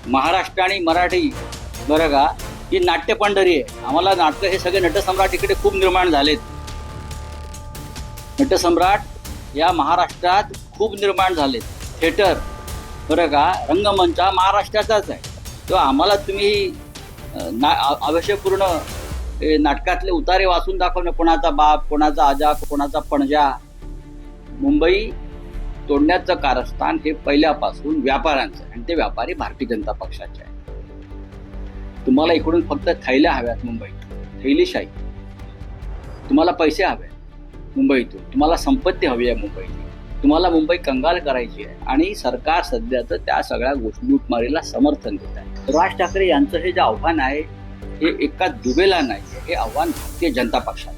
महाराष्ट्र आणि मराठी बरं का ही नाट्य पंढरी आहे. आम्हाला नाटकं हे सगळे नटसम्राट इकडे खूप निर्माण झालेत. नटसम्राट या महाराष्ट्रात खूप निर्माण झालेत. थिएटर बरं का रंगमंच हा महाराष्ट्राचाच आहे. तो आम्हाला तुम्ही आवश्यकपूर्ण नाटकातले उतारे वाचून दाखवणं, कोणाचा बाप, कोणाचा आजा, कोणाचा पणजा. मुंबई तोडण्याचं कारस्थान हे पहिल्यापासून व्यापाऱ्यांचं आहे आणि ते व्यापारी भारतीय जनता पक्षाचे आहे. तुम्हाला इकडून फक्त थैल्या हव्यात मुंबईत, थैलीशाही. तुम्हाला पैसे हवे मुंबईतून, तुम्हाला संपत्ती हवी आहे मुंबईत, तुम्हाला मुंबई कंगाल करायची आहे आणि सरकार सध्याचं त्या सगळ्या गोष्टी लूटमारीला समर्थन देत आहे. राज ठाकरे यांचं हे जे आव्हान आहे हे एका दुबेला नाही, हे आव्हान भारतीय जनता पक्षाला.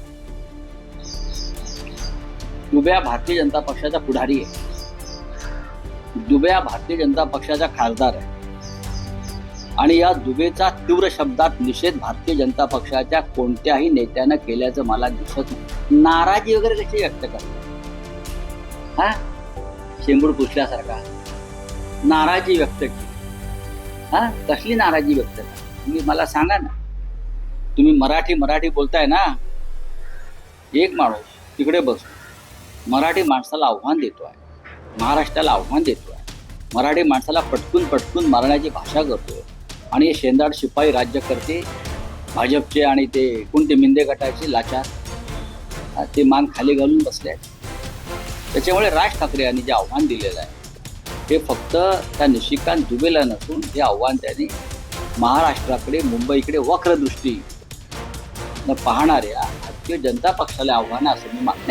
दुबे भारतीय जनता पक्षाचा पुढारी आहे. दुबे भारतीय जनता पक्षाचा खासदार आहे आणि या दुबेचा तीव्र शब्दात निषेध भारतीय जनता पक्षाच्या कोणत्याही नेत्यानं केल्याचं मला दिसत नाही. नाराजी वगैरे कशी व्यक्त करतात? हा, शेंबूड पुसल्यासारखा नाराजी व्यक्त केली. हा, कसली नाराजी व्यक्त करा तुम्ही मला सांगा ना. तुम्ही मराठी बोलताय ना. एक माणूस तिकडे बसून मराठी माणसाला आव्हान देतो आहे, महाराष्ट्राला आव्हान देतो आहे, मराठी माणसाला पटकून मारण्याची भाषा करतोय आणि हे शेंदाड शिपाई राज्यकर्ते भाजपचे आणि ते कोणते मिंदे गटाचे लाचार ते मान खाली घालून बसले आहेत. त्याच्यामुळे राज ठाकरे यांनी जे आव्हान दिलेलं आहे हे फक्त त्या निशिकांत दुबेला नसून हे आव्हान त्यांनी महाराष्ट्राकडे, मुंबईकडे वक्रदृष्टी पाहणाऱ्या भारतीय जनता पक्षाला आव्हान असं मी मागणी